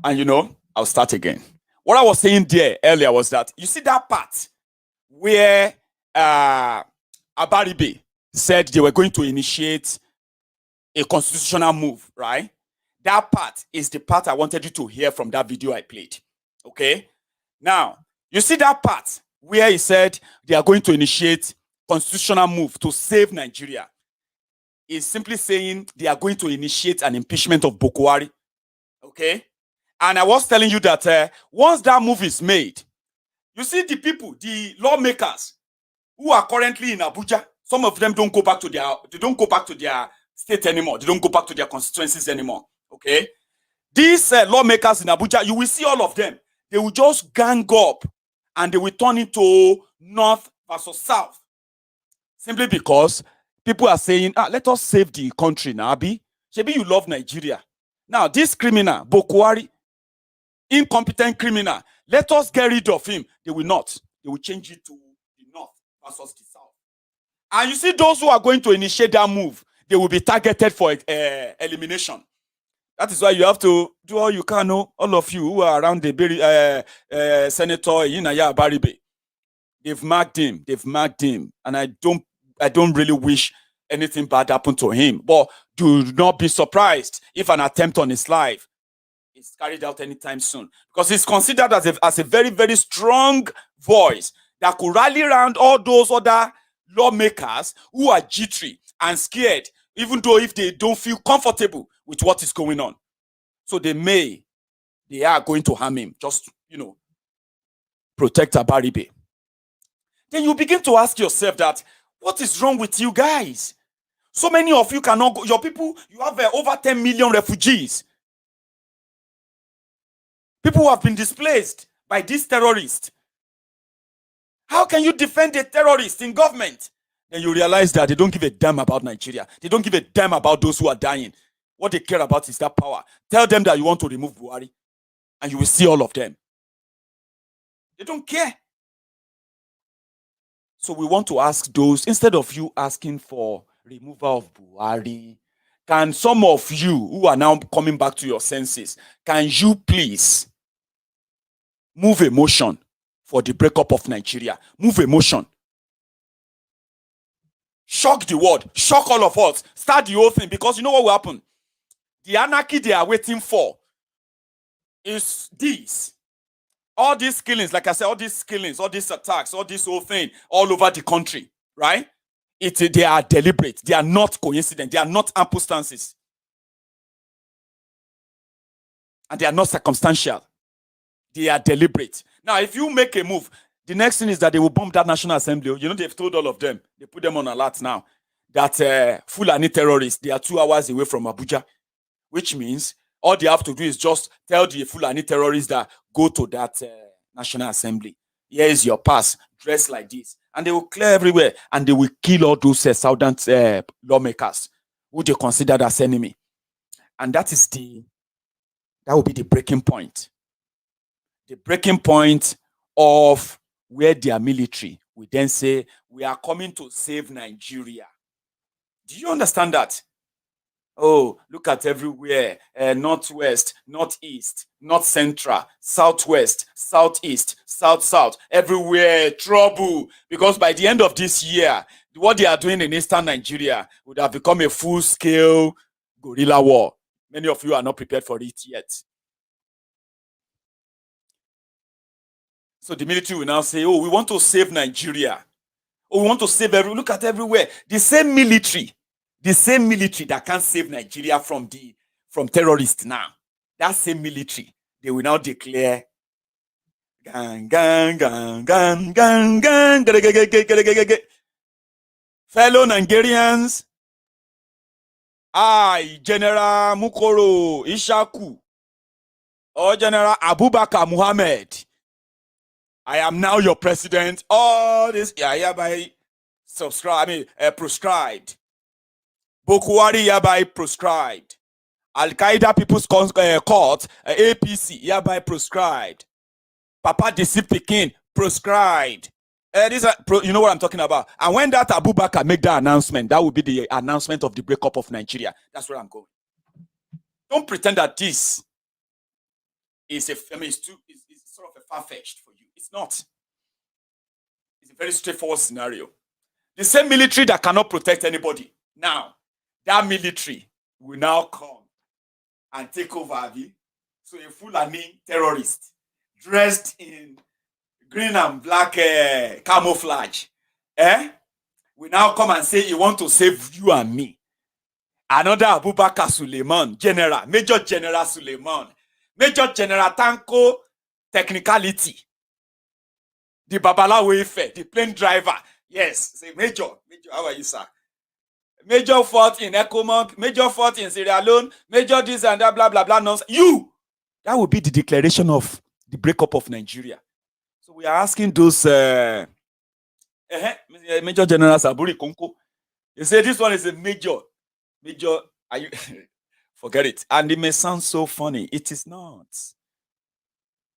And I'll start again. What I was saying there earlier was that you see that part where Abaribe said they were going to initiate a constitutional move, right? That part is the part I wanted you to hear from that video I played. Okay? Now, you see that part where he said they are going to initiate constitutional move to save Nigeria. Is simply saying they are going to initiate an impeachment of Buhari. Okay? And I was telling you that once that move is made, you see the people, the lawmakers who are currently in Abuja, some of them don't go back to their state anymore. They don't go back to their constituencies anymore. Okay? These lawmakers in Abuja, you will see all of them. They will just gang up and they will turn into North versus South. Simply because people are saying, let us save the country now, Abi. Maybe you love Nigeria. Now, this criminal, Buhari, incompetent criminal, let us get rid of him. They will not. They will change it to the North versus the South. And you see those who are going to initiate that move, they will be targeted for elimination. That is why you have to do all you can, all of you who are around the Senator Yinaya Abaribe. They've marked him. And I don't really wish anything bad happened to him. But do not be surprised if an attempt on his life is carried out anytime soon. Because he's considered as a very, very strong voice that could rally around all those other lawmakers who are jittery and scared, even though if they don't feel comfortable with what is going on. So they are going to harm him. Just, protect Abaribe. Then you begin to ask yourself that, what is wrong with you guys? So many of you cannot go. Your people, you have over 10 million refugees. People who have been displaced by these terrorists. How can you defend a terrorist in government? Then you realize that they don't give a damn about Nigeria. They don't give a damn about those who are dying. What they care about is that power. Tell them that you want to remove Buhari, and you will see all of them. They don't care. So we want to ask those, instead of you asking for removal of Buhari, can some of you who are now coming back to your senses, can you please move a motion for the breakup of Nigeria? Move a motion. Shock the world. Shock all of us. Start the whole thing, because you know what will happen? The anarchy they are waiting for is this. All these killings, like I said, all these killings, all these attacks, all this whole thing, all over the country, right? They are deliberate. They are not coincident. They are not happenstances. And they are not circumstantial. They are deliberate. Now, if you make a move, the next thing is that they will bomb that National Assembly. They've told all of them. They put them on alert now. That Fulani terrorists, they are 2 hours away from Abuja. Which means all they have to do is just tell the Fulani terrorists that go to that National Assembly. Here is your pass. Dress like this. And they will clear everywhere. And they will kill all those southern lawmakers who they considered as enemy. And that will be the breaking point. The breaking point of where their military will then say, we are coming to save Nigeria. Do you understand that? Oh, look at everywhere. Northwest, northeast, north central, southwest, southeast, south. Everywhere, trouble. Because by the end of this year, what they are doing in eastern Nigeria would have become a full-scale guerrilla war. Many of you are not prepared for it yet. So the military will now say, oh, we want to save Nigeria. Oh, we want to save look at everywhere. The same military that can't save Nigeria from terrorists now. That same military, they will now declare gang, fellow Nigerians, I, General Mukoro Ishaku, or General Abubakar Muhammad, I am now your president. All this, hereby prescribed. Buhari hereby prescribed. Al-Qaeda People's Court, APC, hereby prescribed. Papa deceived Pekin, prescribed. You know what I'm talking about. And when that Abubakar make that announcement, that will be the announcement of the breakup of Nigeria. That's where I'm going. Don't pretend that this is it's sort of a far-fetched for you. It's not. It's a very straightforward scenario. The same military that cannot protect anybody. Now, that military will now come and take over. So a Fulani terrorist dressed in green and black camouflage will now come and say he want to save you and me. Another Abubakar Suleiman, General, Major General Suleiman, Major General Tanko Technicality, the Babalawo Ife, the plane driver. Yes, say Major, how are you, sir? Major fought in Ecomonk, Major fought in Sierra Leone, Major this and that, blah, blah, blah, nonsense. That would be the declaration of the breakup of Nigeria. So we are asking those Major General Saburi Konko. You say this one is a major, are you forget it. And it may sound so funny. It is not.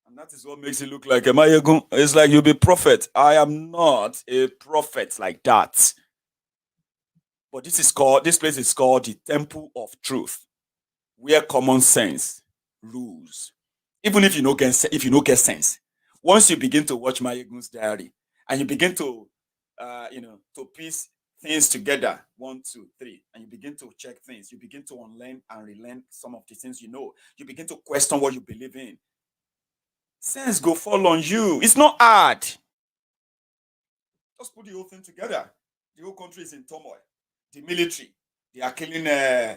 And that is what makes it look like a Maiyegun. It's like you'll be prophet. I am not a prophet like that. But this place is called the Temple of Truth, where common sense rules. Even if you don't get sense, once you begin to watch Maiyegun's diary and you begin to to piece things together, 1, 2, 3, and you begin to check things, you begin to unlearn and relearn some of the things you know. You begin to question what you believe in. Sense go fall on you. It's not hard. Just put the whole thing together. The whole country is in turmoil. The military, they are killing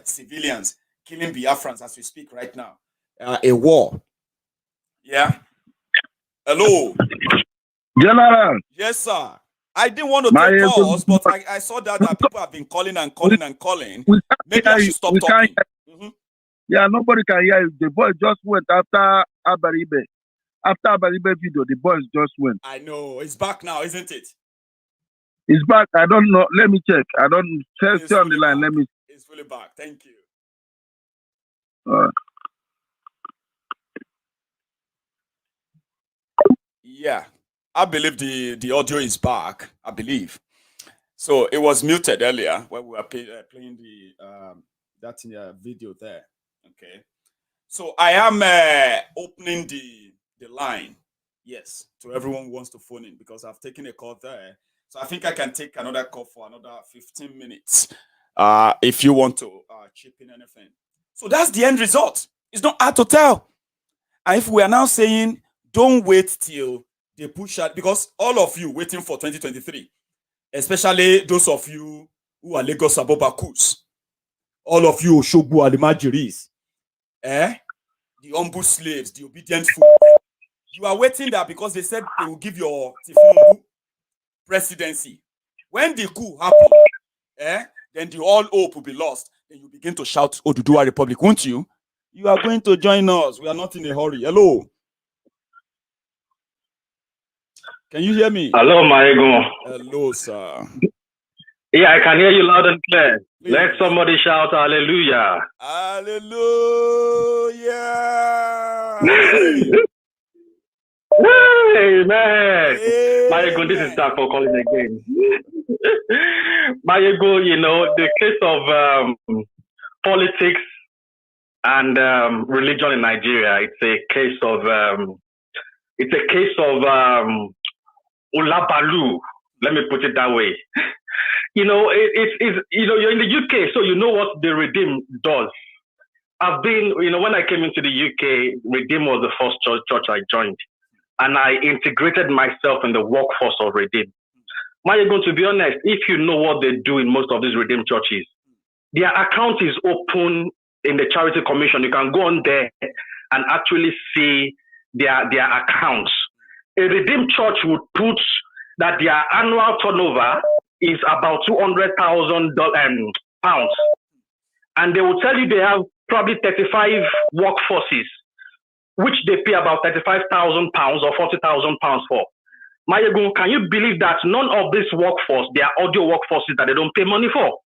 civilians, killing Biafrans as we speak right now. A war. Yeah. Hello. General. Yes, sir. I didn't want to take calls, but I saw that people have been calling and calling and calling. Maybe I should stop talking. Yeah, nobody can hear you. The boy just went after Abaribe. After Abaribe video, the boys just went. I know. It's back now, isn't it? It's back. I don't know. Let me check. I don't stay on the line. Back. Let me. It's fully back. Thank you. Yeah. I believe the audio is back. I believe. So it was muted earlier when we were playing the that video there. Okay. So I am opening the line. Yes, to everyone who wants to phone in because I've taken a call there. So I think I can take another call for another 15 minutes if you want to chip in anything. So that's the end result. It's not hard to tell. And if we are now saying don't wait till they push out, because all of you waiting for 2023, especially those of you who are Lagos Abobakus, all of you Oshogbo Alimajiris, the humble slaves, the obedient fools, you are waiting there because they said they will give your Tifungu presidency. When the coup happens, then the all hope will be lost. Then you begin to shout, Oduduwa Republic, won't you? You are going to join us. We are not in a hurry. Hello. Can you hear me? Hello, Maiyegun. Hello, sir. Yeah, I can hear you loud and clear. Please. Let somebody shout hallelujah. Hallelujah. Amen. Maiyegun, this is Doc for calling again. Maiyegun, you know, the case of politics and religion in Nigeria, it's a case of Ulabalu. Let me put it that way. You know, it's you're in the UK, so you know what the Redeem does. I've been, when I came into the UK, Redeem was the first church I joined. And I integrated myself in the workforce of Redeem. Maiyegun, to be honest, if you know what they do in most of these Redeem churches, their account is open in the Charity Commission. You can go on there and actually see their accounts. A Redeem church would put that their annual turnover is about £200,000 pounds. And they will tell you they have probably 35 workforces, which they pay about £35,000 or £40,000 for. Maiyegun, can you believe that none of this workforce, they are audio workforces that they don't pay money for?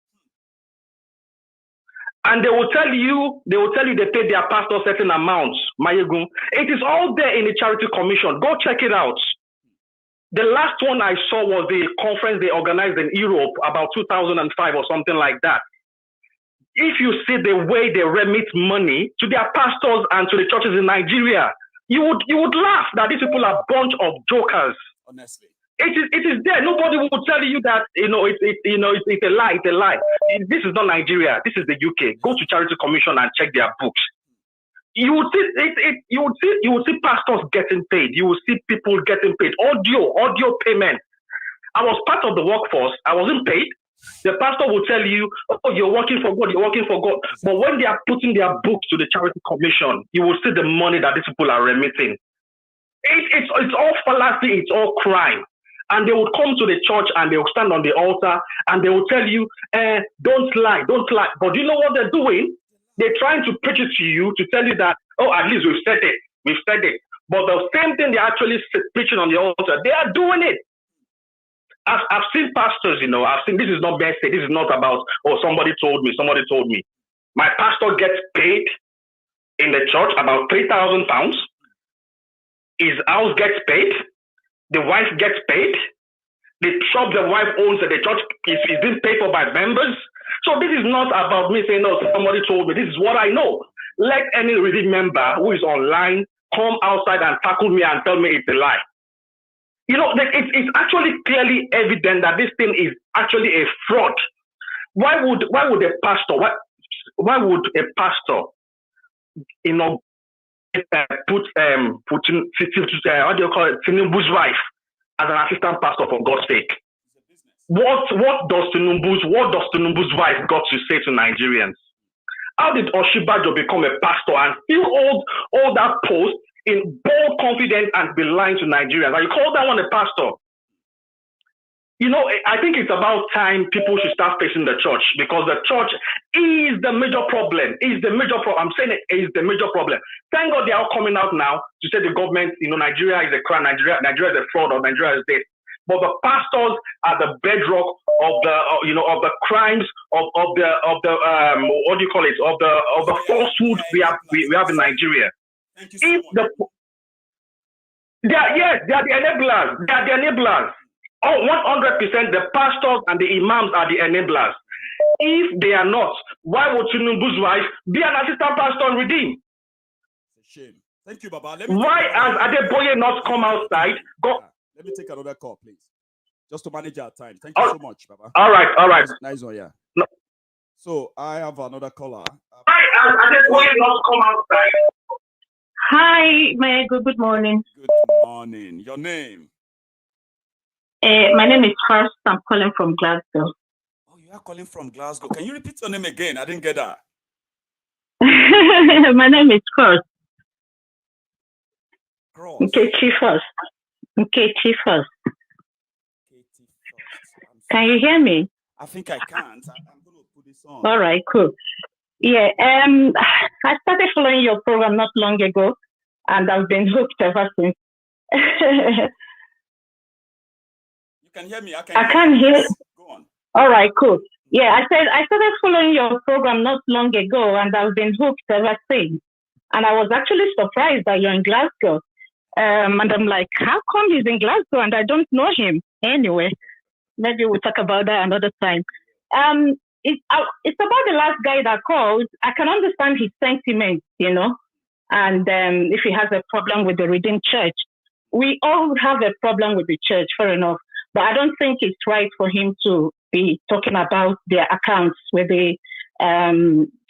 And they will tell you they pay their pastor certain amounts, Maiyegun. It is all there in the Charity Commission. Go check it out. The last one I saw was the conference they organized in Europe about 2005 or something like that. If you see the way they remit money to their pastors and to the churches in Nigeria, you would laugh that these people are a bunch of jokers. Honestly. It is there. Nobody will tell you that it's a lie. It's a lie. This is not Nigeria. This is the UK. Go to Charity Commission and check their books. You would see pastors getting paid. You will see people getting paid. Audio payment. I was part of the workforce. I wasn't paid. The pastor will tell you, "Oh, you're working for God. You're working for God." But when they are putting their books to the Charity Commission, you will see the money that these people are remitting. It's all fallacy. It's all crime. And they would come to the church and they will stand on the altar and they will tell you, don't lie, don't lie. But do you know what they're doing? They're trying to preach it to you to tell you that, oh, at least we've said it. But the same thing they're actually preaching on the altar, they are doing it. I've seen pastors, this is not message. This is not about, oh, somebody told me. My pastor gets paid in the church about £3,000. His house gets paid. The wife gets paid. The shop the wife owns at the church is being paid for by members. So this is not about me saying, no, somebody told me. This is what I know. Let any redeemed member who is online come outside and tackle me and tell me it's a lie. It's actually clearly evident that this thing is actually a fraud. Why would a pastor, why would a pastor, put Tinubu's wife as an assistant pastor, for God's sake? What does Tinubu's wife got to say to Nigerians? How did Oshibajo become a pastor and still hold that post in bold confidence and be lying to Nigerians? And you call that one a pastor? I think it's about time people should start facing the church, because the church is the major problem. I'm saying it is the major problem. Thank God they are all coming out now to say the government, Nigeria is a crime, Nigeria is a fraud, or Nigeria is this. But the pastors are the bedrock of the crimes of the what do you call it, of the falsehood we have in Nigeria. Thank you so much. They are the enablers. They are the enablers. Oh, 100%, the pastors and the imams are the enablers. If they are not, why would Tinubu's wife be an assistant pastor and redeem? It's a shame. Thank you, Baba. Why has Adeboye not come outside? Let me take another call, please. Just to manage our time. Thank you so much, Baba. All right. Nice one, yeah. No. So I have another caller. Why has Adeboye not come outside? Hi, Maiyegun. Good morning. Good morning. Your name? My name is First. I'm calling from Glasgow. Oh, you are calling from Glasgow. Can you repeat your name again? I didn't get that. My name is First. Cross. Nkechi First. Nkechi First. Can you hear me? I think I can't. I'm going to put this on. All right, cool. Yeah, I started following your program not long ago, and I've been hooked ever since. You can hear me? I can't hear. Go on. All right, cool. Yeah, I started following your program not long ago, and I've been hooked ever since. And I was actually surprised that you're in Glasgow. And I'm like, how come he's in Glasgow and I don't know him? Anyway, maybe we'll talk about that another time. It's about the last guy that called. I can understand his sentiments, and if he has a problem with the Redeemed Church. We all have a problem with the church, fair enough. But I don't think it's right for him to be talking about their accounts with the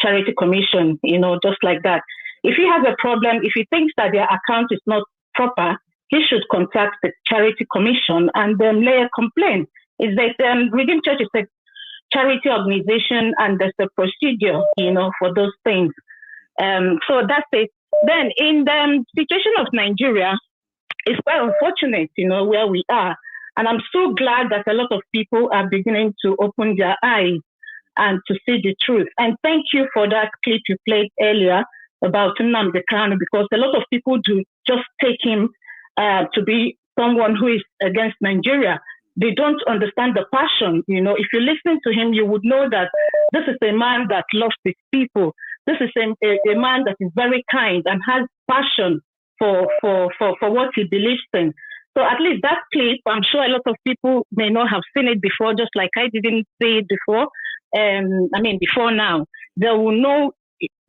Charity Commission, just like that. If he has a problem, if he thinks that their account is not proper, he should contact the Charity Commission and then lay a complaint. Is that Redeemed Church is a charity organization and there's a procedure, for those things. So that's it. Then in the situation of Nigeria, it's quite unfortunate, where we are. And I'm so glad that a lot of people are beginning to open their eyes and to see the truth. And thank you for that clip you played earlier about Nnamdi Kanu, because a lot of people do just take him to be someone who is against Nigeria. They don't understand the passion. If you listen to him, you would know that this is a man that loves his people. This is a man that is very kind and has passion for what he believes in. So at least that clip, I'm sure a lot of people may not have seen it before, just like I didn't see it before. Before now. They will know,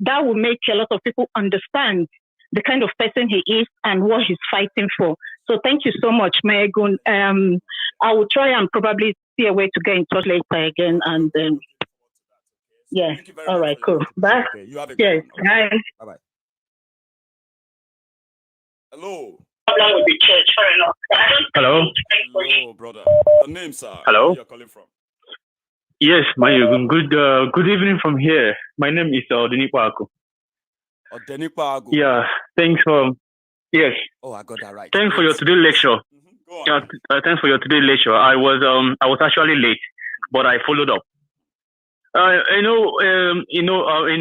that will make a lot of people understand the kind of person he is and what he's fighting for. So thank you so much, Maiyegun. I will try and probably see a way to get in touch later again. And yeah, all right, cool. Bye. Okay, you have a yes, good one. bye. Bye-bye. Hello. Hello. Hello, brother. Your name, sir? Hello. Where you're calling from? Yes, Maiyegun. Good evening from here. My name is Odenipaku. Odenipaku. Yeah. Thanks for. Yes. Oh, I got that right. Thanks for your today lecture. Go on. Yeah, thanks for your today lecture. I was actually late, but I followed up. In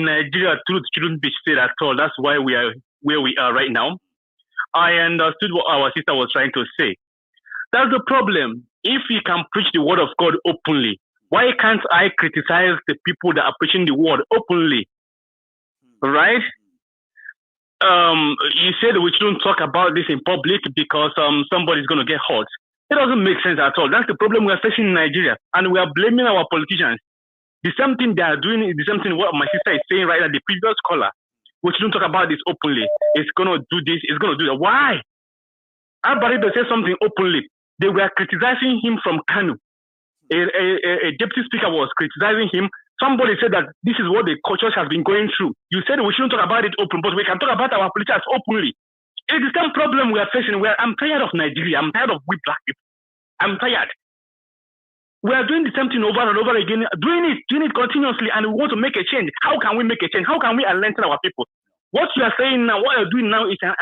Nigeria, truth shouldn't be said at all. That's why we are where we are right now. I understood what our sister was trying to say. That's the problem. If we can preach the word of God openly, why can't I criticize the people that are preaching the word openly? Right? You said we shouldn't talk about this in public because somebody's going to get hurt. It doesn't make sense at all. That's the problem we are facing in Nigeria. And we are blaming our politicians. The same thing they are doing is the same thing what my sister is saying right at the previous caller. We shouldn't talk about this openly. It's going to do this. It's going to do that. Why? Everybody does say something openly. They were criticizing him from Kanu. A deputy speaker was criticizing him. Somebody said that this is what the church has been going through. You said we shouldn't talk about it open, but we can talk about our politics openly. It's the same problem we are facing. I'm tired of Nigeria. I'm tired of we black people. I'm tired. We are doing the same thing over and over again, doing it continuously, and we want to make a change. How can we make a change? How can we enlighten our people? What you are saying now, what you're doing now is an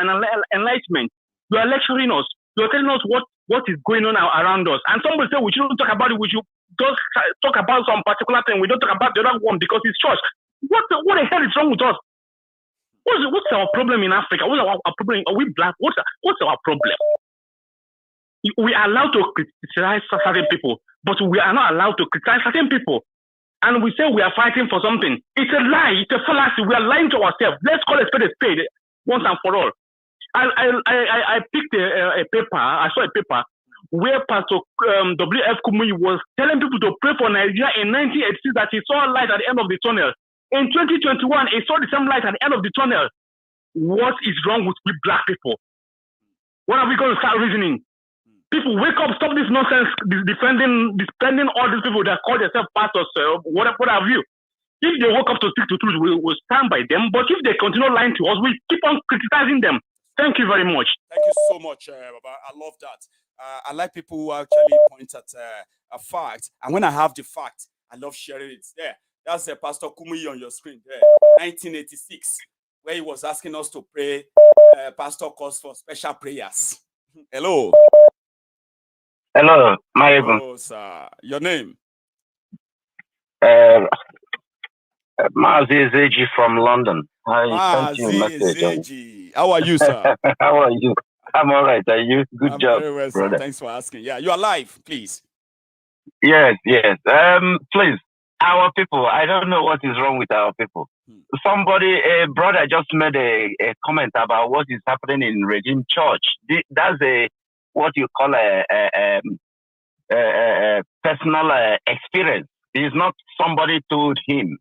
enlightenment. You are lecturing us. You are telling us what is going on around us. And somebody say we shouldn't talk about it. We should just talk about some particular thing. We don't talk about the other one because it's church. What the hell is wrong with us? What's our problem in Africa? What's our problem? Are we black? What's our problem? We are allowed to criticize certain people, but we are not allowed to criticize certain people. And we say we are fighting for something. It's a lie. It's a fallacy. We are lying to ourselves. Let's call a spade once and for all. I picked a paper. I saw a paper where Pastor W.F. Kumuyi was telling people to pray for Nigeria in 1986 that he saw a light at the end of the tunnel. In 2021, he saw the same light at the end of the tunnel. What is wrong with we black people? When are we going to start reasoning? People, wake up, stop this nonsense, defending all these people that call themselves pastors, what have you. If they woke up to speak to truth, we'll stand by them. But if they continue lying to us, we keep on criticizing them. Thank you very much. Thank you so much, Baba. I love that. I like people who actually point at a fact. And when I have the fact, I love sharing it. Yeah, that's Pastor Kumuyi on your screen there, 1986, where he was asking us to pray. Pastor calls for special prayers. Hello. Hello, Maiyegun. Hello, sir. Your name? Mazi Zeji from London. I sent you a message. Zeji. How are you, sir? How are you? I'm all right. Are you? Good job, very well, brother. Sir. Thanks for asking. Yeah, you are live, please. Yes. Please, our people. I don't know what is wrong with our people. Somebody, a brother, just made a comment about what is happening in Redeemed Church. That's what you call a personal experience. It's not somebody told him.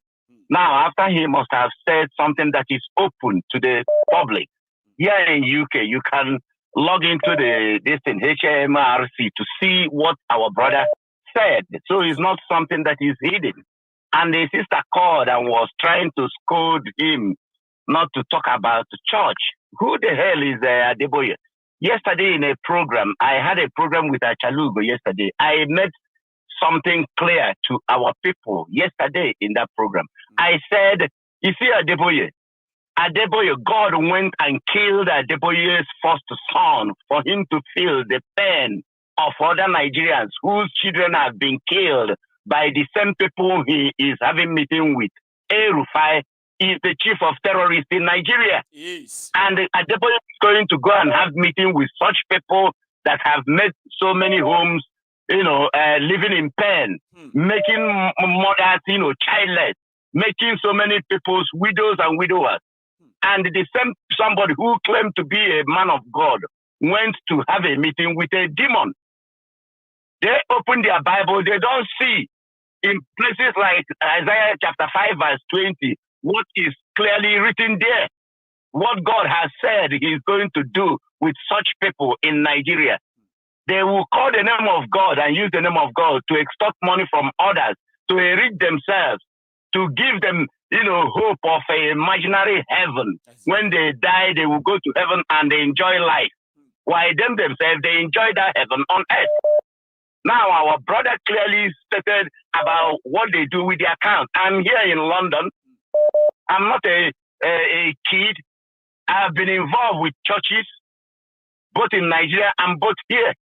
Now, after he must have said something that is open to the public. Here in UK, you can log into this thing, HMRC, to see what our brother said. So it's not something that is hidden. And the sister called and was trying to scold him not to talk about the church. Who the hell is Adeboye? Yesterday in a program, I had a program with Achalugo yesterday. I made something clear to our people yesterday in that program. I said, you see Adeboye, God went and killed Adeboye's first son for him to feel the pain of other Nigerians whose children have been killed by the same people he is having meeting with. Rufai is the chief of terrorists in Nigeria. Yes. And Adeboye is going to go and have meeting with such people that have made so many homes, living in pain, making mothers, childless, making so many people's widows and widowers. And the same somebody who claimed to be a man of God went to have a meeting with a demon. They open their Bible, they don't see in places like Isaiah chapter 5 verse 20 what is clearly written there. what God has said he's going to do with such people in Nigeria. They will call the name of God and use the name of God to extort money from others, to enrich themselves, to give them, hope of an imaginary heaven. When they die, they will go to heaven and they enjoy life. While themselves, they enjoy that heaven on earth. Now, our brother clearly stated about what they do with their account. I'm here in London. I'm not a kid. I've been involved with churches, both in Nigeria and both here.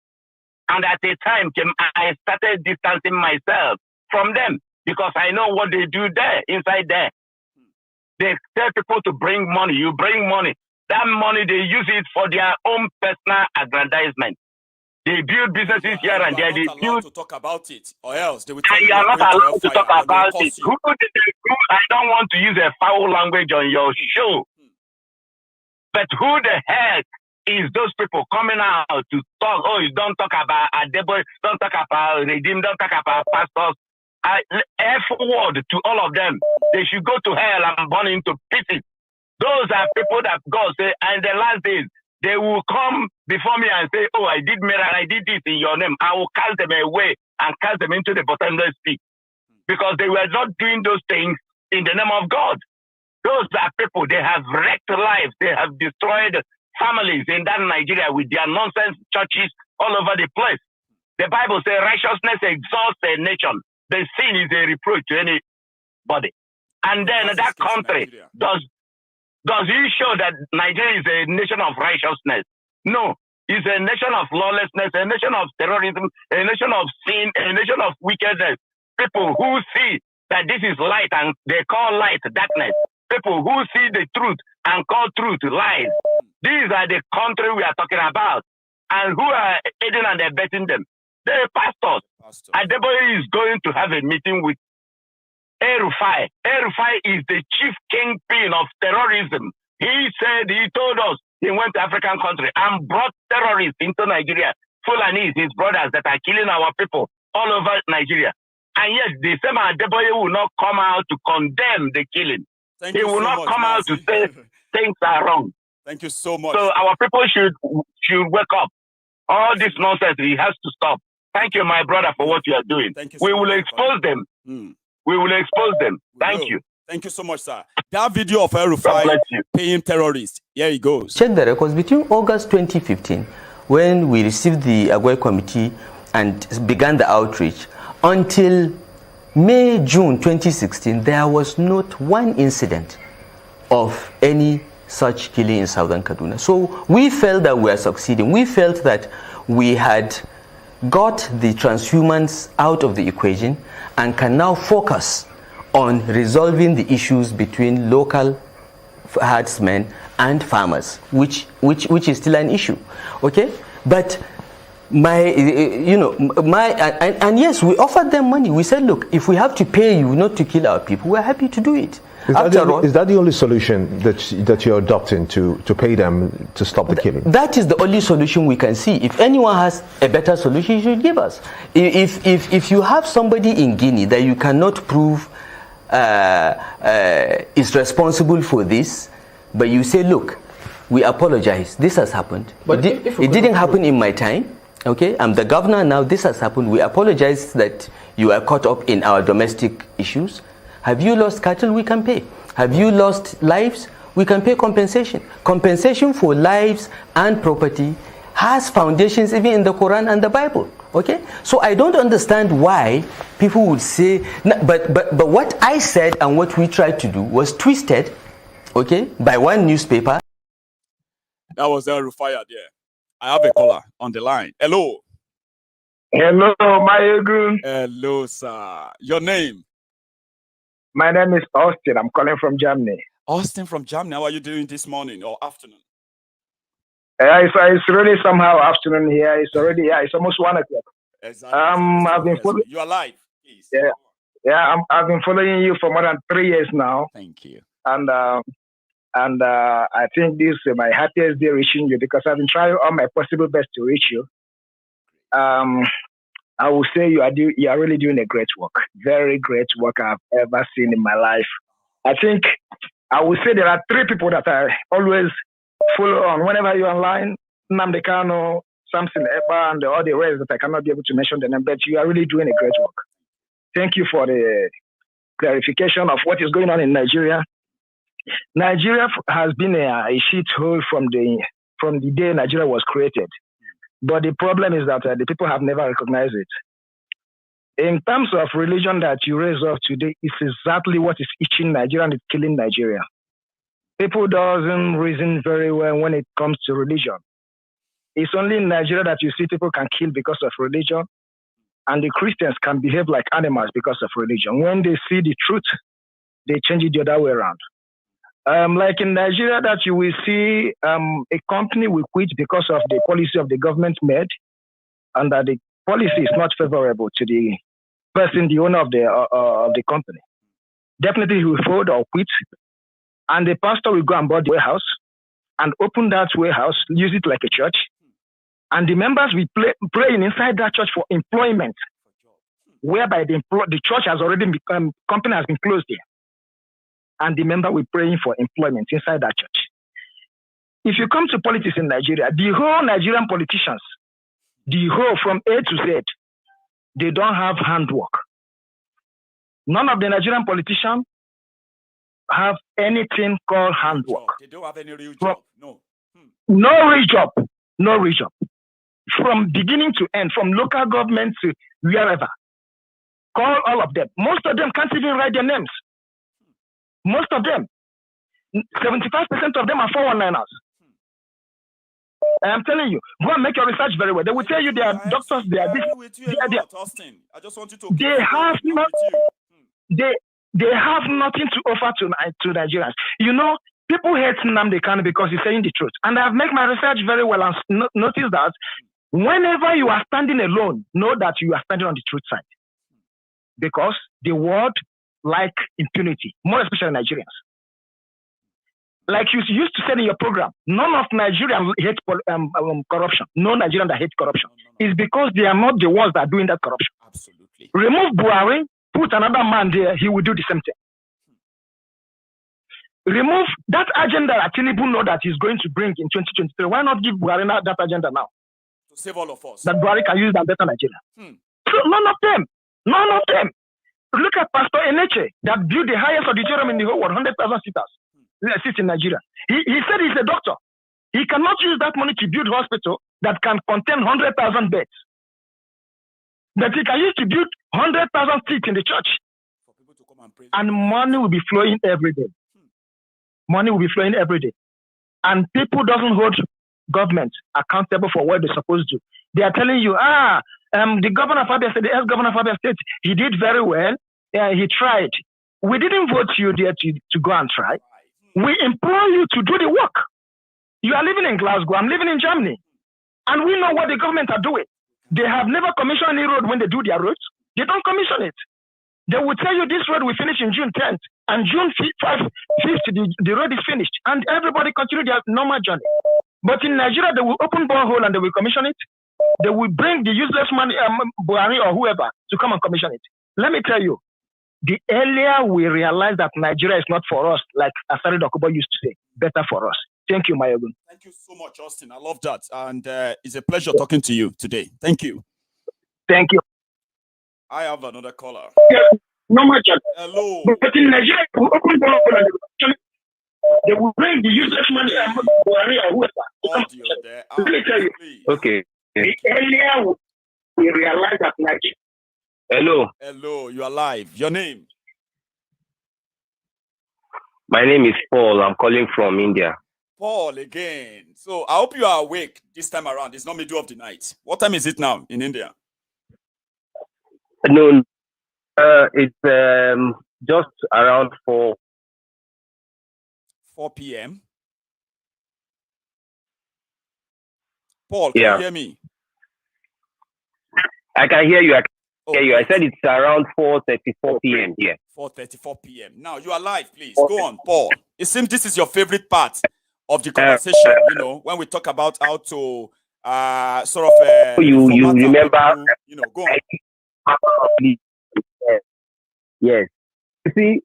And at a time, I started distancing myself from them because I know what they do there, inside there. They tell people to bring money. You bring money. That money, they use it for their own personal aggrandizement. They build businesses here and there. They build. To talk about it, or else they will. And you are not allowed to talk about it. Who did they do? I don't want to use a foul language on your show. But who the heck is those people coming out to talk? Oh, you don't talk about Adebo, don't talk about Redeem, don't talk about pastors. F word to all of them. They should go to hell and burn into pieces. Those are people that God say, and the last days, they will come before me and say, oh, I did murder, I did this in your name. I will cast them away and cast them into the bottomless pit. Because they were not doing those things in the name of God. Those are people, they have wrecked lives. They have destroyed families in that Nigeria with their nonsense churches all over the place. The Bible says righteousness exalts a nation. The sin is a reproach to anybody. And then that country, does he show that Nigeria is a nation of righteousness? No. It's a nation of lawlessness, a nation of terrorism, a nation of sin, a nation of wickedness. People who see that this is light and they call light darkness. People who see the truth and call truth lies. These are the country we are talking about. And who are aiding and abetting them? The pastors. Adeboye is going to have a meeting with El-Rufai. El-Rufai is the chief kingpin of terrorism. He told us he went to African country and brought terrorists into Nigeria. Fulani, his brothers that are killing our people all over Nigeria. And yet, the same Adeboye will not come out to condemn the killing. He will not come out to say things are wrong. Thank you so much. So our people should wake up. All this nonsense, it has to stop. Thank you, my brother, for what you are doing. Thank you we will expose them. We will expose them. Thank you. Thank you so much, sir. That video of El-Rufai paying terrorists, here he goes. Check the records between August 2015, when we received the Agwai committee and began the outreach, until May, June 2016, there was not one incident of any such killing in southern Kaduna. So we felt that we were succeeding. We felt that we had got the transhumans out of the equation and can now focus on resolving the issues between local herdsmen and farmers, which is still an issue. Okay, but yes, we offered them money. We said, look, if we have to pay you not to kill our people, we're happy to do it. Is that the only solution that you're adopting, to pay them to stop the killing? That is the only solution we can see. If anyone has a better solution, you should give us. If you have somebody in Guinea that you cannot prove is responsible for this, but you say, look, we apologize, this has happened. But it didn't happen in my time. Okay, I'm the governor now, this has happened. We apologize that you are caught up in our domestic issues. Have you lost cattle? We can pay. Have you lost lives? We can pay compensation. Compensation for lives and property has foundations even in the Quran and the Bible. Okay, so I don't understand why people would say, but what I said and what we tried to do was twisted, okay, by one newspaper. That was El-Rufai there. I have a caller on the line. Hello. Hello, Maiyegun. Hello, sir. Your name? My name is Austin. I'm calling from Germany. Austin from Germany. How are you doing this morning or afternoon? It's really somehow afternoon here. It's already, it's almost 1 o'clock. Exactly. I've been following. You are live, please. I've been following you for more than 3 years now. Thank you. And I think this is my happiest day reaching you because I've been trying all my possible best to reach you. I will say you are really doing a great work. Very great work I've ever seen in my life. I think I would say there are 3 people that I always follow on whenever you're online: Nnamdi Kanu, Samson Eba, and all the rest that I cannot be able to mention the name, but you are really doing a great work. Thank you for the clarification of what is going on in Nigeria. Nigeria has been a shithole from the day Nigeria was created. But the problem is that the people have never recognized it. In terms of religion that you raise up today, it's exactly what is itching Nigeria and it's killing Nigeria. People doesn't reason very well when it comes to religion. It's only in Nigeria that you see people can kill because of religion, and the Christians can behave like animals because of religion. When they see the truth, they change it the other way around. Like in Nigeria, that you will see a company will quit because of the policy of the government made, and that the policy is not favorable to the person, the owner of the company. Definitely he will fold or quit, and the pastor will go and buy the warehouse and open that warehouse, use it like a church, and the members will pray inside that church for employment, whereby the church has already become, company has been closed here, and the member will pray for employment inside that church. If you come to politics in Nigeria, the whole Nigerian politicians, the whole from A to Z, they don't have handwork. None of the Nigerian politicians have anything called handwork. They don't have any real job. No. No real job. No real job. From beginning to end, from local government to wherever. Call all of them. Most of them can't even write their names. Most of them. 75% of them are 419ers. I'm telling you, go and make your research very well. They will tell you they are doctors, they are this. Austin. I just want you to. They have they have nothing to offer to Nigerians. You know, people hate Nnamdi Kanu because he's saying the truth. And I've made my research very well and noticed that whenever you are standing alone, know that you are standing on the truth side. Because the world like impunity, more especially Nigerians. Like you used to say in your program, none of Nigerians hate corruption. No Nigerian that hate corruption. No. It's because they are not the ones that are doing that corruption. Absolutely. Remove Buhari, put another man there, he will do the same thing. Remove that agenda that Tinubu know that he's going to bring in 2023. Why not give Buhari that agenda now? To save all of us. That Buhari can use that better Nigeria. So none of them. Look at Pastor Eneche that built the highest auditorium in the whole world, 100,000 seats in Nigeria. He said he's a doctor. He cannot use that money to build hospital that can contain 100,000 beds. But he can use to build 100,000 seats in the church. For people to come and pray. And money will be flowing every day. Money will be flowing every day. And people doesn't hold government accountable for what they're supposed to do. They are telling you, the governor of Abia State, the ex-governor of Abia State, he did very well. He tried. We didn't vote you there to go and try. We implore you to do the work. You are living in Glasgow. I'm living in Germany. And we know what the government are doing. They have never commissioned any road when they do their roads. They don't commission it. They will tell you this road will finish in June 10th. And June 5th, the road is finished. And everybody continue their normal journey. But in Nigeria, they will open borehole and they will commission it. They will bring the useless money, Buhari or whoever, to come and commission it. Let me tell you, the earlier we realize that Nigeria is not for us, like Asari Dokubo used to say, better for us. Thank you, Maiyegun. Thank you so much, Austin. I love that. And it's a pleasure talking to you today. Thank you. Thank you. I have another caller. Yes, no much. Hello. But in Nigeria, we open borehole. They will bring the useless money, Buhari or whoever. Audio there. Let me tell you. Okay. The earlier we realize that Nigeria. Hello, you are live. Your name? My name is Paul. I'm calling from India. Paul again. So I hope you are awake this time around. It's not middle of the night. What time is it now in India? No, it's just around 4 p.m. Paul, can you hear me? I can hear you. I said it's around 4:34 p.m. here. 4:34 p.m. Now you are live, please. Go on, Paul. It seems this is your favorite part of the conversation. You know, when we talk about how to sort of you remember, go on. Yes. You see,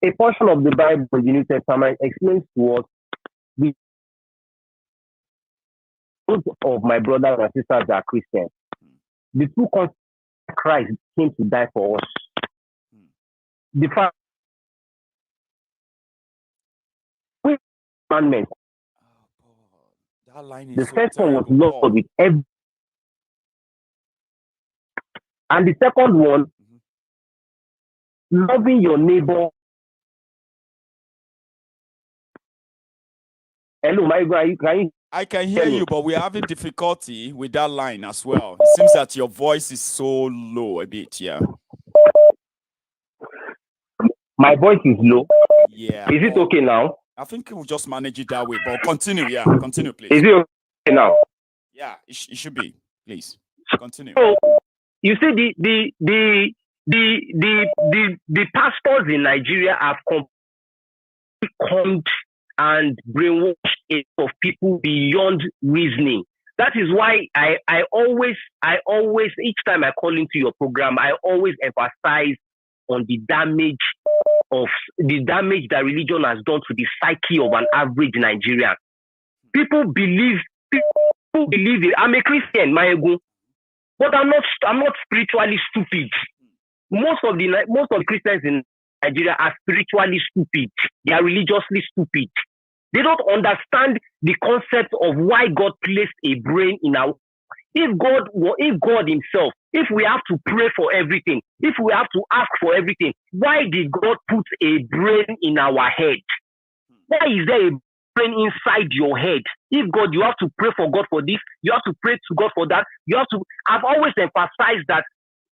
a portion of the Bible, the New Testament, explains to us the of my brothers and sisters that are Christians. The true concept of Christ came to die for us. The fact commandment. That line is the so first one was terrible, love with every, and the second one, loving your neighbor. Hello, Maiyegun, can you? I can hear you, but we're having difficulty with that line as well. It seems that your voice is so low a bit, yeah. My voice is low. Yeah. Is it okay now? I think we'll just manage it that way, but continue, yeah. Continue, please. Is it okay now? Yeah, it should be. Please, continue. So, you see, the pastors in Nigeria have completely and brainwashed of people beyond reasoning. That is why I always, each time I call into your program, I always emphasize on the damage that religion has done to the psyche of an average Nigerian. People believe it. I'm a Christian, Maiyegun, but I'm not spiritually stupid. Most of the Christians in Nigeria are spiritually stupid. They are religiously stupid. They don't understand the concept of why God placed a brain in our. If God Himself, if we have to pray for everything, if we have to ask for everything, why did God put a brain in our head? Why is there a brain inside your head? If God, you have to pray for God for this, you have to pray to God for that. You have to. I've always emphasized that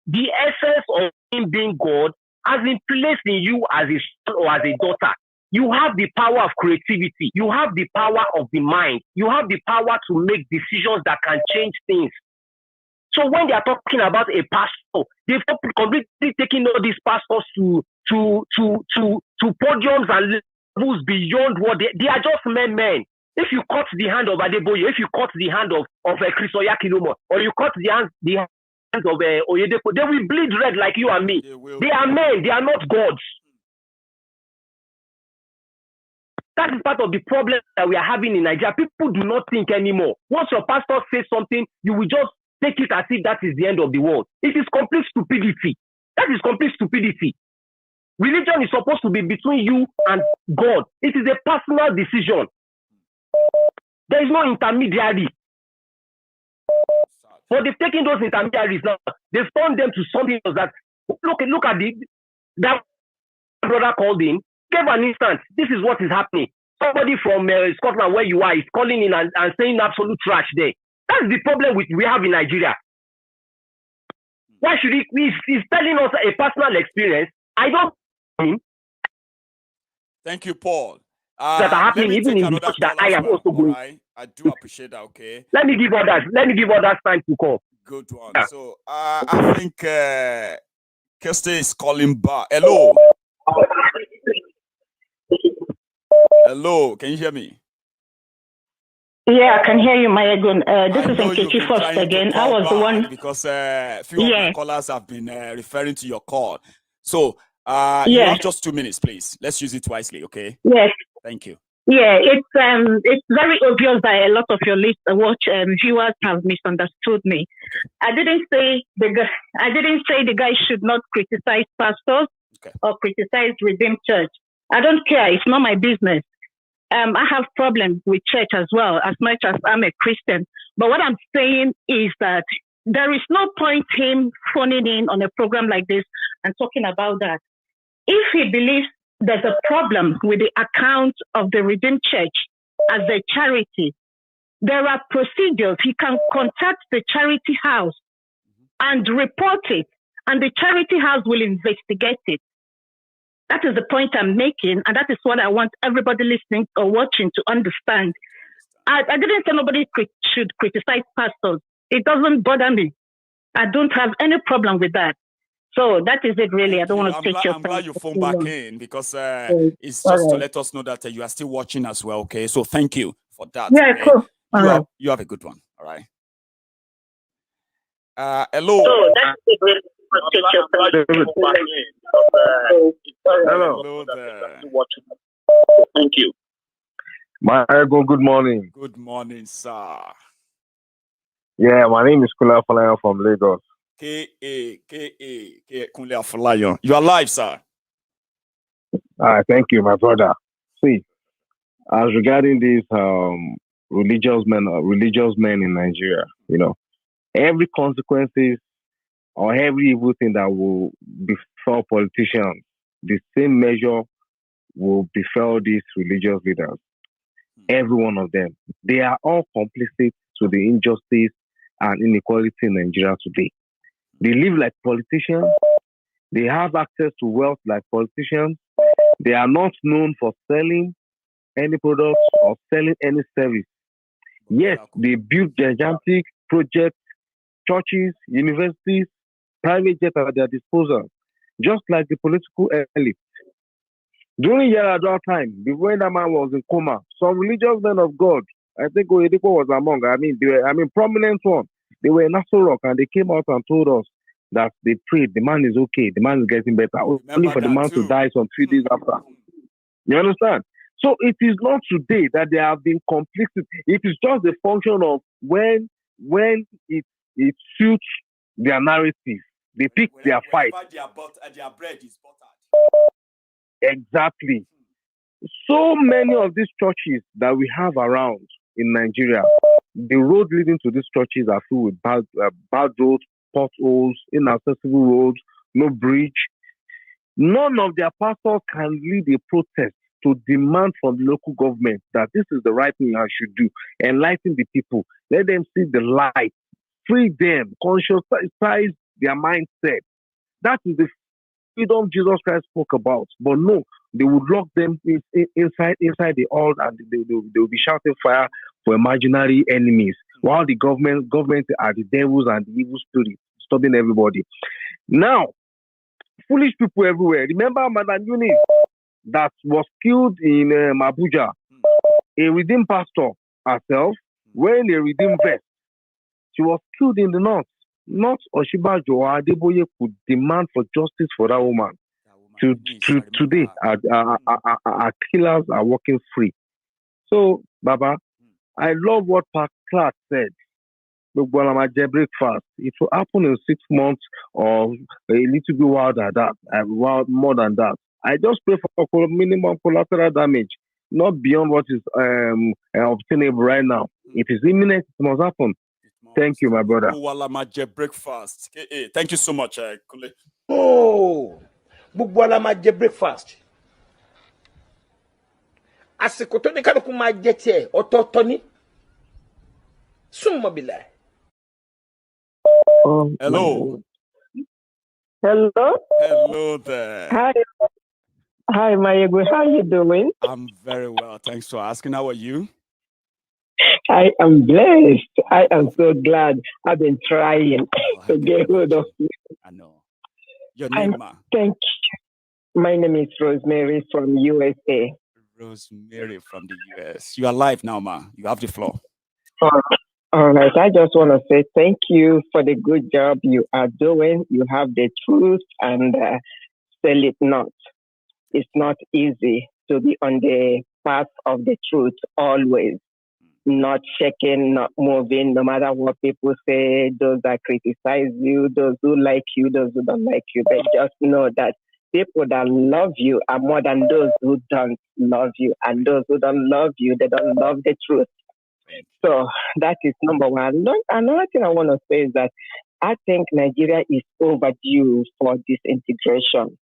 the essence of Him being God has been placed in you as a son or as a daughter. You have the power of creativity. You have the power of the mind. You have the power to make decisions that can change things. So when they are talking about a pastor, they've completely taken all these pastors to podiums and levels beyond what they are just men. If you cut the hand of Adeboye, if you cut the hand of Chris Oyakhilome, or you cut the hands of Oyedepo, they will bleed red like you and me. They are men. They are not gods. That is part of the problem that we are having in Nigeria. People do not think anymore. Once your pastor says something, you will just take it as if that is the end of the world. It is complete stupidity. That is complete stupidity. Religion is supposed to be between you and God. It is a personal decision. There is no intermediary. But they've taken those intermediaries now. They've turned them to something else. That look at that brother called in. Give an instance. This is what is happening. Somebody from Scotland, where you are, is calling in and saying absolute trash there. That's the problem we have in Nigeria. Why should he's telling us a personal experience? I don't know. Thank you, Paul. That are happening even in the church that I am also going. Right? I do appreciate that. Okay. Let me give others time to call. Good one. Yeah. So I think Kirsty is calling back. Hello. Hello, can you hear me? Yeah, I can hear you, Maiyegun. This is Nkechi first again. I was the one because a few of my callers have been referring to your call. So, you have just 2 minutes, please. Let's use it wisely, okay? Yes. Thank you. Yeah, it's very obvious that a lot of your viewers have misunderstood me. Okay. I didn't say the guy should not criticize pastors or criticize Redeemed Church. I don't care. It's not my business. I have problems with church as well, as much as I'm a Christian. But what I'm saying is that there is no point him phoning in on a program like this and talking about that. If he believes there's a problem with the account of the Redeemed Church as a charity, there are procedures. He can contact the charity house and report it, and the charity house will investigate it. That is the point I'm making, and that is what I want everybody listening or watching to understand. I didn't say nobody should criticize pastors. It doesn't bother me. I don't have any problem with that. So that is it, really. I don't want to take your time. I'm glad you phoned back in because it's just to let us know that you are still watching as well. Okay, so thank you for that. Yeah, okay? Cool. You have a good one. All right. Hello. So that's it, really. Hello there. Thank you. Maiyegun, good morning. Good morning, sir. Yeah, my name is Kula Falayan from Lagos. K.A. Kunle Afolayan. You are live, sir. Thank you, my brother. See, as regarding these religious men in Nigeria, every consequences or every evil thing that will befall politicians, the same measure will befall these religious leaders. Every one of them. They are all complicit to the injustice and inequality in Nigeria today. They live like politicians. They have access to wealth like politicians. They are not known for selling any products or selling any service. Yet, they build gigantic projects, churches, universities, private jets at their disposal, just like the political elite. During Yaradua time, before that man was in coma, some religious men of God, I think Oedipo was among, prominent ones. They were in Nassau Rock and they came out and told us that they prayed, the man is okay, the man is getting better, only for the man to die some few days after. You understand? So it is not today that they have been complicit. It is just the function of when it suits their narrative. They pick their fight. Their bread is buttered. Exactly. So many of these churches that we have around in Nigeria, the road leading to these churches are filled with bad roads, potholes, inaccessible roads, no bridge. None of their pastors can lead a protest to demand from the local government that this is the right thing I should do. Enlighten the people. Let them see the light. Free them. Conscientize their mindset. That is the freedom Jesus Christ spoke about. But no, they would lock them inside the hall and they will be shouting fire for imaginary enemies. While the government are the devils and the evil spirits, stopping everybody. Now, foolish people everywhere. Remember Madam Eunice that was killed in Abuja, a redeemed pastor herself, wearing a redeemed vest. She was killed in the north. Not Oshibajo or Adeboye could demand for justice for that woman. Today, our killers are walking free. So, Baba, I love what Pat Clark said. Breakfast. It will happen in 6 months or a little bit more than that. I just pray for minimum collateral damage, not beyond what is obtainable right now. It is imminent. It must happen. Thank you, my brother. Breakfast. Thank you so much, Kule. Oh, gbogbo ala máa jẹ breakfast. Àsìkò tó ní kálukú máa jẹ tiẹ̀ ọ̀tọ̀ọ̀tọ̀ ni. Súnmọ́ bìlà. Hello. Hello. Hello there. Hi, Maiyegun. How are you doing? I'm very well. Thanks for asking. How are you? I am blessed. I am so glad. I've been trying to get hold of you. I know. Your name, ma? Thank you. My name is Rosemary from USA. Rosemary from the US. You are live now, ma. You have the floor. All right. I just want to say thank you for the good job you are doing. You have the truth and sell it not. It's not easy to be on the path of the truth always. Not shaking, not moving, no matter what people say, those that criticize you, those who like you, those who don't like you. But just know that people that love you are more than those who don't love you. And those who don't love you, they don't love the truth. So that is number one. Another thing I want to say is that I think Nigeria is overdue for disintegration.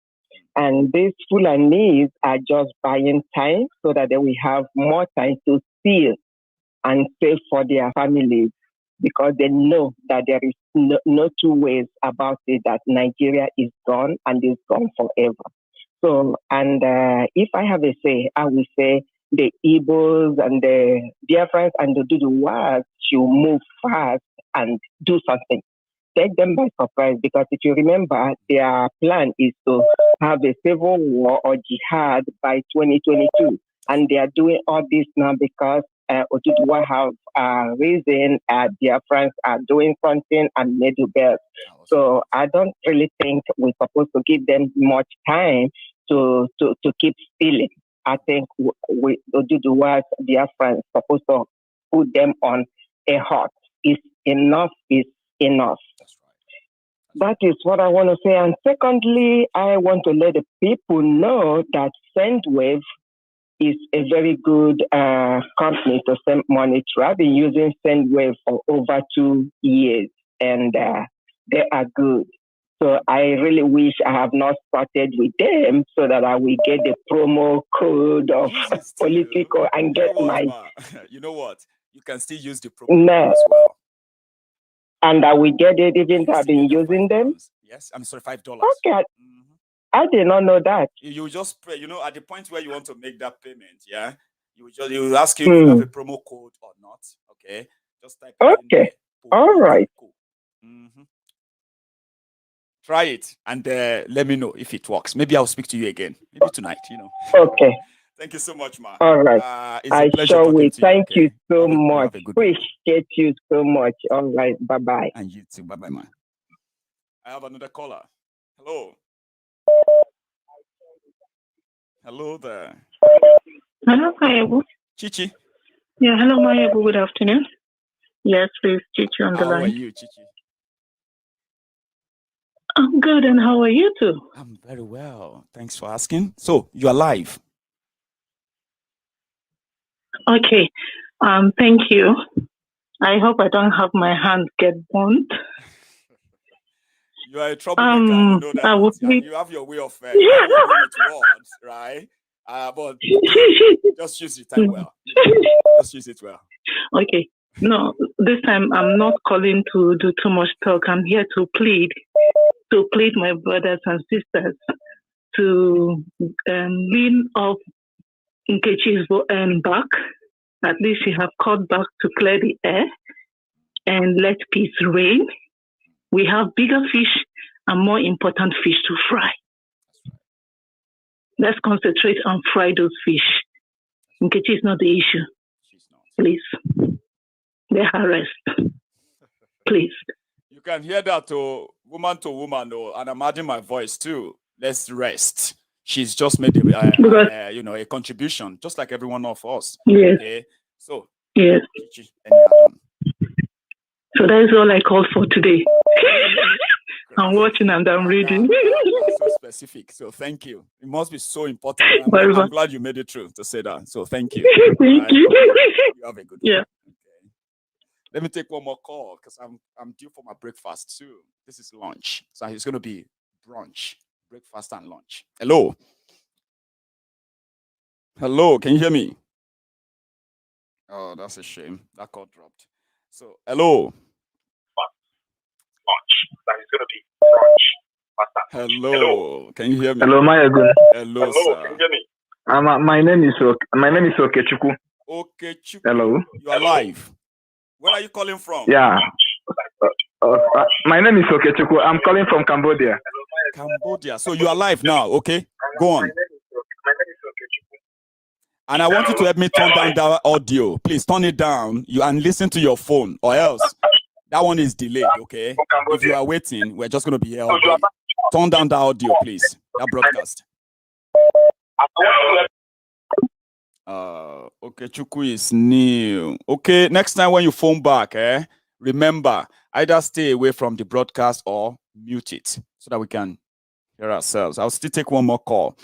And these Fulanis are just buying time so that they will have more time to steal and save for their families, because they know that there is no two ways about it, that Nigeria is gone and is gone forever. So, and if I have a say, I will say the Igbos and the Biafrans and the Duduwas should move fast and do something. Take them by surprise, because if you remember, their plan is to have a civil war or jihad by 2022. And they are doing all this now because Oduduwa have risen, Biafrans are doing something and they do best. So I don't really think we're supposed to give them much time to keep stealing. I think we Oduduwa's Biafrans supposed to put them on a hot. It's enough is enough. That is what I want to say. And secondly, I want to let the people know that SendWave is a very good company to send money to. I've been using SendWave for over 2 years, and they are good. So I really wish I have not started with them so that I will get the promo code of Politico and get my... You know what? You can still use the promo code as well. And I will get it even though I've been using them? Yes, I'm sorry, $5. Okay. I did not know that. You just pray, at the point where you want to make that payment, yeah, you will ask you if you have a promo code or not. Okay, just type it in there. All right. Try it and let me know if it works. Maybe I'll speak to you again. Maybe tonight. Okay. Thank you so much, ma. All right. I sure will. Thank you so much. Appreciate you so much. All right. Bye-bye. And you too. Bye-bye, ma. I have another caller. Hello. Hello there. Hello, Maiyegun. Chichi. Yeah, hello, Maiyegun. Good afternoon. Yes, please, Chichi on the line. How are you, Chichi? I'm good, and how are you too? I'm very well. Thanks for asking. So, you are live. Okay. Thank you. I hope I don't have my hand get burnt. You are a troublemaker. You know that. You have your way of words, right? But just use it well. Just use it well. Okay. No, this time I'm not calling to do too much talk. I'm here to plead my brothers and sisters to lean off Nkechi's back. At least she have called back to clear the air and let peace reign. We have bigger fish and more important fish to fry. Let's concentrate on fry those fish. Nkechi is not the issue. Please. Let her rest. Please. You can hear that woman to woman, and imagine my voice too. Let's rest. She's just made a contribution, just like every one of us. Yes. Okay? So, yes. So that is all I called for today. I'm watching and I'm reading. That's so specific. So thank you. It must be so important. I'm glad you made it through to say that. So thank you. Thank you. You have a good one. Yeah. Okay. Let me take one more call because I'm due for my breakfast too. This is lunch. So it's going to be brunch, breakfast and lunch. Hello. Hello. Can you hear me? Oh, that's a shame. That call dropped. So, hello. Hello. Can you hear me? Hello, Maiyegun. Hello, sir. Can you hear me? My name is Okechukwu. Okechukwu. Hello. You are live. Where are you calling from? Yeah. My name is Okechukwu. I'm calling from Cambodia. Cambodia. So you are live now, okay? Go on. And I want you to help me turn down that audio. Please turn it down and listen to your phone, or else that one is delayed, okay? If you are waiting, we're just going to be here all day. Turn down the audio, please. That broadcast. Okay, Chukwu is new. Okay, next time when you phone back, remember, either stay away from the broadcast or mute it so that we can hear ourselves. I'll still take one more call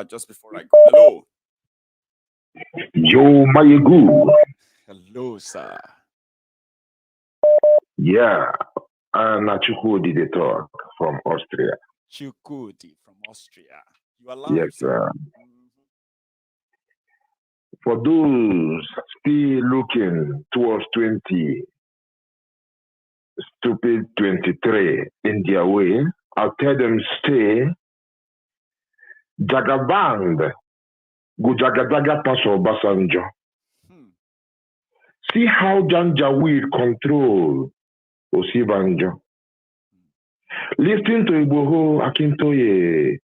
just before I go. Hello. Yo, Maiyegun. Hello, sir. Yeah, I'm Chukwudi the talk from Austria. Chukwudi from Austria. You are live. Yes, sir. For those still looking towards 23 in their way, I'll tell them stay. Jagaband. Gujagadaga Paso Basanjo. See how Janjaweed control Osibanjo. Listen to Igboho Akintoye,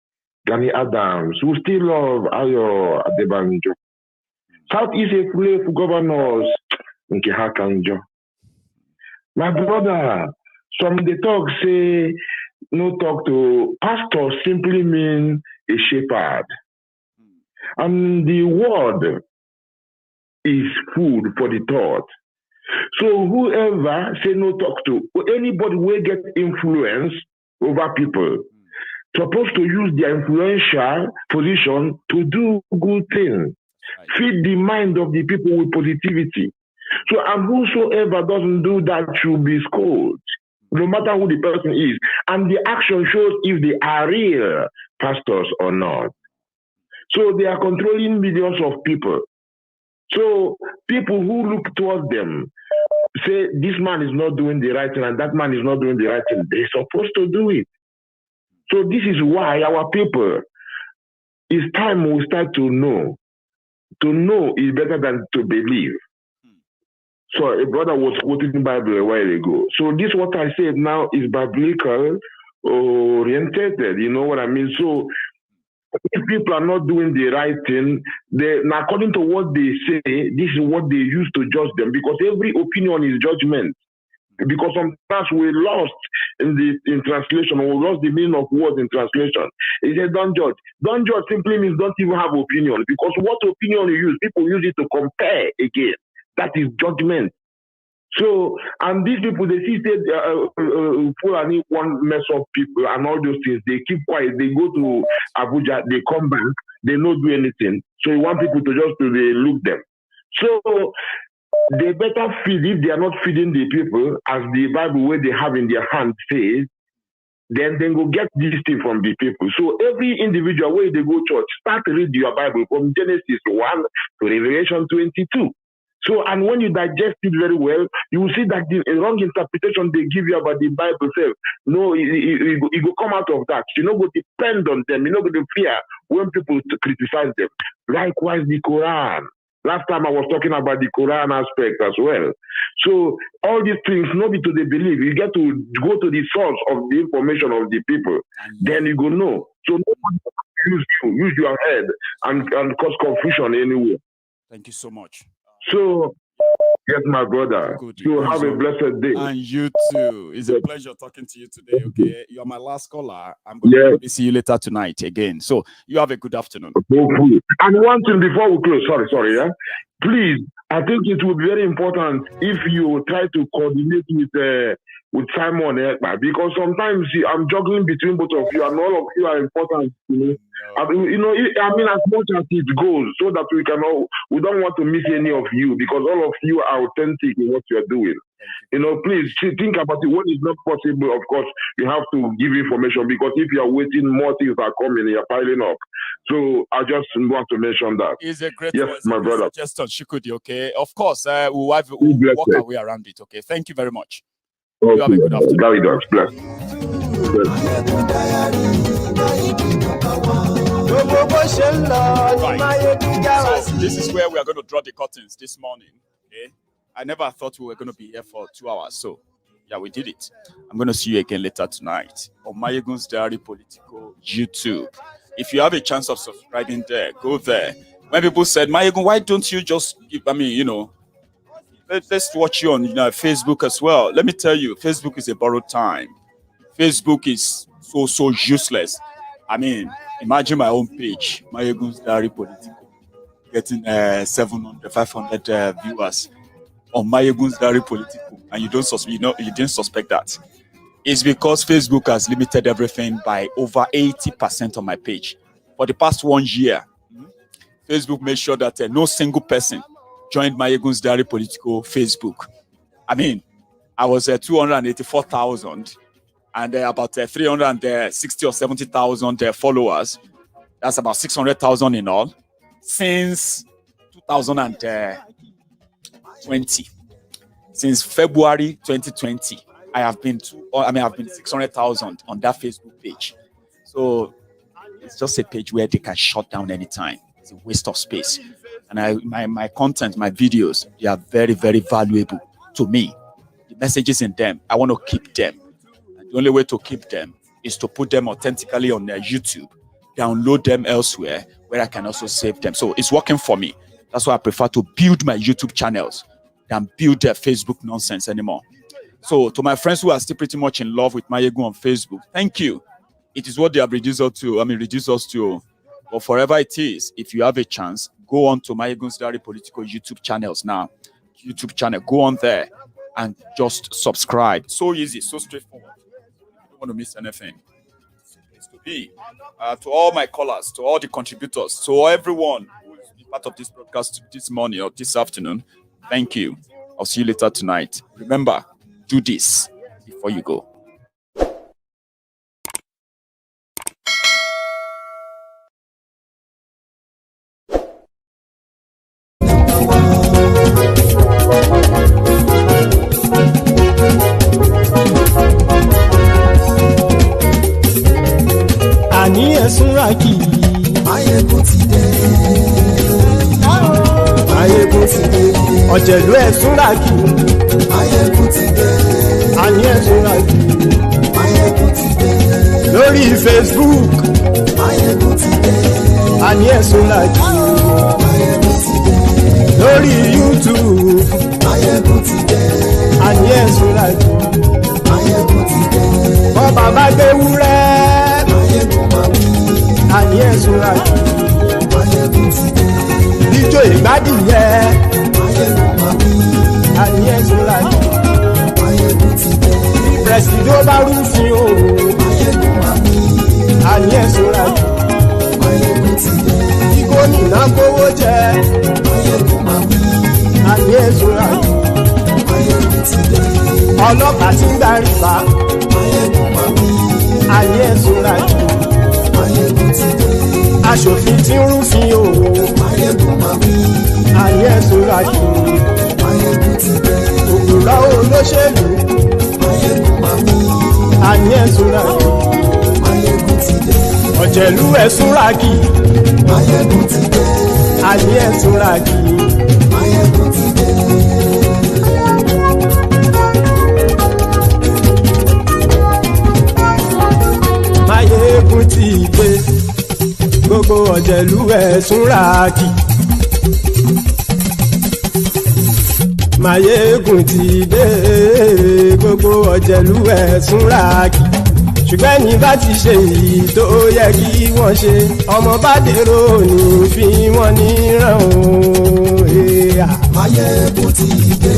Gani Adams, who still love Ayo Adebanjo. Southeast Equal governors. Okay, how can you? My brother, some the talk say no talk to pastor simply mean a shepherd. And the word is food for the thought. So whoever say no talk to, anybody will get influence over people, supposed to use their influential position to do good things, feed the mind of the people with positivity. So and whosoever doesn't do that should be scolded, no matter who the person is. And the action shows if they are real pastors or not. So they are controlling millions of people. So people who look towards them say this man is not doing the right thing and that man is not doing the right thing. They're supposed to do it. So this is why our people, it's time we start to know. To know is better than to believe. So a brother was quoting the Bible a while ago. So this what I said now is biblical oriented. You know what I mean? So if people are not doing the right thing, now according to what they say, this is what they use to judge them, because every opinion is judgment. Because sometimes we lost in translation, or we lost the meaning of words in translation. He said, don't judge. Don't judge simply means don't even have opinion, because what opinion you use, people use it to compare again. That is judgment. So, and these people, they see Fulani one mess up people and all those things. They keep quiet. They go to Abuja, they come back, they don't do anything. So you want people to just look them. So they better feed. If they are not feeding the people, as the Bible where they have in their hand says, then they go get this thing from the people. So every individual where they go church, start to read your Bible from Genesis 1 to Revelation 22. So, and when you digest it very well, you will see that the wrong interpretation they give you about the Bible itself, no, it will come out of that. You know, go depend on them. You know, go to fear when people criticize them. Likewise, the Quran. Last time I was talking about the Quran aspect as well. So all these things, nobody to the belief. You get to go to the source of the information of the people. Then you go know. So nobody use your head and cause confusion anywhere. Thank you so much. So, yes, my brother. You have a blessed day. And you too. It's a pleasure talking to you today. Okay, you are my last caller. I'm going to see you later tonight again. So you have a good afternoon. And one thing before we close, sorry, yeah. Please, I think it would be very important if you try to coordinate with Simon, because sometimes I'm juggling between both of you, and all of you are important to me. I mean, as much as it goes, so that we don't want to miss any of you, because all of you are authentic in what you are doing. Please think about it. When it's not possible, of course, you have to give information, because if you are waiting, more things are coming, you're piling up. So I just want to mention that. It's a great my brother. suggestion, Shukudi, okay? Of course, we'll walk our way around it, okay? Thank you very much. Okay. You have a good afternoon. God bless. Right. So this is where we are going to draw the curtains this morning. Okay, I never thought we were going to be here for 2 hours. So yeah, we did it. I'm going to see you again later tonight on Maiyegun's Diary Politico YouTube. If you have a chance of subscribing there, go there. When people said, Maiyegun, why don't you just give, let's watch you on Facebook as well. Let me tell you, Facebook is a borrowed time. Facebook is so useless. I mean, imagine my own page, Maiyegun's Diary Politico, getting 700, 500 viewers on Maiyegun's Diary Politico, and you didn't suspect that. It's because Facebook has limited everything by over 80% on my page. For the past 1 year, Facebook made sure that no single person joined Maiyegun's Diary Politico Facebook. I mean, I was 284,000 and about 360 or 70,000 followers. That's about 600,000 in all since 2020. Since February 2020, I have been 600,000 on that Facebook page. So it's just a page where they can shut down anytime. It's a waste of space. And my content, my videos, they are very, very valuable to me. The messages in them, I want to keep them. And the only way to keep them is to put them authentically on their YouTube, download them elsewhere where I can also save them. So it's working for me. That's why I prefer to build my YouTube channels than build their Facebook nonsense anymore. So to my friends who are still pretty much in love with Maiyegun on Facebook, thank you. It is what they have reduced us to. But forever it is, if you have a chance, go on to Maiyegun's Diary Politico YouTube channels now. YouTube channel, go on there and just subscribe. So easy, so straightforward. You don't want to miss anything. It's to be. To all my callers, to all the contributors, to everyone who is part of this broadcast this morning or this afternoon, thank you. I'll see you later tonight. Remember, do this before you go. Àní ẹ̀sùnra kì í. Maiyegun ti dé. Maiyegun ti dé. Ọ̀jẹ̀lú ẹ̀sùnra kì í. Maiyegun ti dé. Àní ẹ̀sùnra kì í. Maiyegun ti dé. Lórí Facebook. Maiyegun ti dé. Àní ẹ̀sùnra kì í. Maiyegun ti dé. Lórí YouTube. Maiyegun ti dé. Àní ẹ̀sùnra kì í. Maiyegun ti dé. Bọ́ bàbá gbé wúrẹ́. Àní ẹ̀sùnra kì í. Maiyegun ti dé. Ijó ìgbádìyẹ. Maiyegun máa wí. Àní ẹ̀sùnra kì í. Maiyegun ti dé. Pẹ̀sìdó bá rúfin o. Maiyegun máa wí. Àní ẹ̀sùnra kì í. Maiyegun ti dé. Kí gómìnà kówó jẹ. Maiyegun máa wí. Àní ẹ̀sùnra kì í. Maiyegun ti dé. Ọlọ́pàá ti ń darí bá. Maiyegun máa wí. Àní ẹ̀sùnra kì í. Maiyegun ti dé. Aṣòfin tí ń rúfin o. Maiyegun máa wí. Àní ẹ̀sùnra kì í. Maiyegun ti dé. Òkúra olóṣèlú. Maiyegun máa wí. Àní ẹ̀sùnra kì í. Maiyegun ti dé. Ọ̀jẹ̀lú ẹ̀sùnra kì í. Maiyegun ti dé. Àní ẹ̀sùnra kì í. Maiyegun ti dé. Maiyegun ti dé. Gbogbo ọ̀jẹ̀lú ẹ̀sùnra kì í. Maiyegun ti dé. Gbogbo ọ̀jẹ̀lú ẹ̀sùnra kì í. Ṣùgbọ́n ní bá ti ṣe èyí tó yẹ kí wọ́n ṣe, ọmọ bá dèrò ní fi wọ́n níran o. Maiyegun ti dé.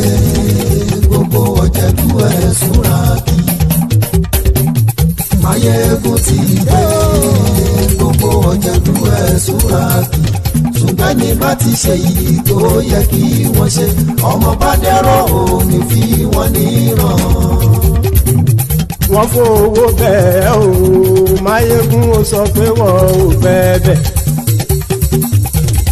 Gbogbo ọ̀jẹ̀lú ẹ̀sùnra kì í. Maiyegun ti dé. Gbogbo ọ̀jẹ̀lú ẹ̀sùnra kì í. Ṣùgbọ́n ní bá ti ṣe èyí tó yẹ kí wọ́n ṣe, ọmọ bá dèrò ní fi wọ́n níran. Wọ́n fowó bẹ́ẹ̀ o. Maiyegun ó sọ pé wọ́n ò fẹ́ bẹ́ẹ̀.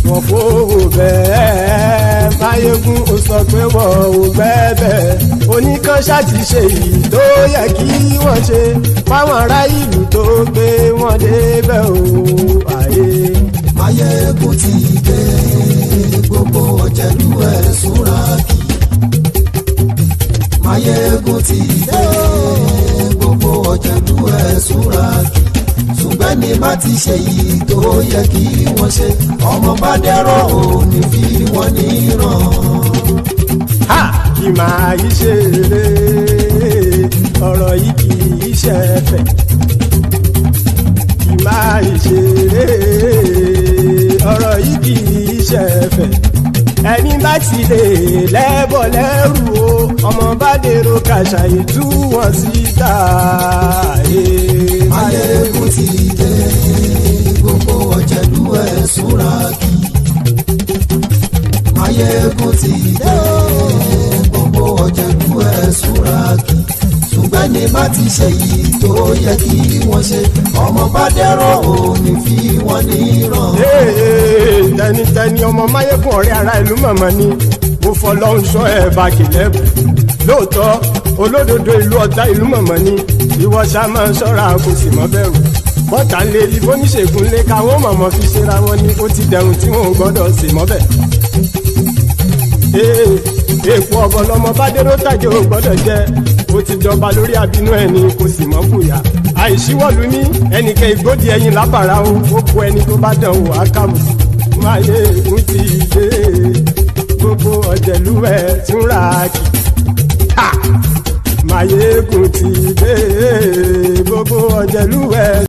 Wọ́n fowó bẹ́ẹ̀. Maiyegun ó sọ pé wọ́n ò fẹ́ bẹ́ẹ̀. Oníkan ṣáàtì ṣe èyí tó yẹ kí wọ́n ṣe fáwọn ará ìlú tó gbé wọn débẹ̀ o. Maiyegun ti dé. Gbogbo ọ̀jẹ̀lú ẹ̀sùnra kì í. Maiyegun ti dé. Gbogbo ọ̀jẹ̀lú ẹ̀sùnra kì í. Ṣùgbọ́n ní bá ti ṣe yìí tó yẹ kí wọ́n ṣe, ọmọ bá dẹ́rọ̀ ò ní fi wọ́n níran. Kì máa yí ṣe eré, ọ̀rọ̀ yìí kì í ṣe ẹ̀fẹ̀. Kì máa yí ṣe eré, ọ̀rọ̀ yìí kì í ṣe ẹ̀fẹ̀. Ẹni bá ti lè lẹ́bọ̀ lẹ́rù o, ọmọ bá dèrò kàṣàyè tú wọn síta. Maiyegun ti dé. Gbogbo ọ̀jẹ̀lú ẹ̀sùnra kì í. Maiyegun ti dé. Gbogbo ọ̀jẹ̀lú ẹ̀sùnra kì í. Ṣùgbọ́n ní bá ti ṣe yìí tó yẹ kí wọ́n ṣe, ọmọ bá dẹ́rọ̀ ò ní fi wọ́n níran. Tẹnitẹni ọmọ Maiyegun ọ̀rẹ́ ara ìlú mọ̀mọ́ ni mo fọlọ́run sọ ẹ̀ bá kìlẹ́bù. Lóòótọ́ olódodo ìlú ọ̀tá ìlú mọ̀mọ́ ni ìwọ ṣá máa ń ṣọ́ra kò sì mọ́ bẹ̀rù. Bọ́tà lè rí bóníṣègùn lé káwọn mọ̀mọ́ fi ṣera wọn ni ó ti dẹrùn tí wọn ò gbọ́dọ̀ sè mọ́bẹ̀. Èèpo ọ̀bọ lọmọ bá dérò tàjẹ́ ò gbọ́dọ̀ jẹ́, ó ti jọba lórí àbínú ẹni kò sì mọ́ bùyà. Àìsíwọ́lu ní ẹnìkẹ́ ìgbódì ẹyin lábàrá o, ó kó ẹni tó bá dán wò á kàmù. Maiyegun ti dé gbogbo ọ̀jẹ̀lúwẹ̀ túnra kì. Maiyegun ti dé gbogbo ọ̀jẹ̀lúwẹ̀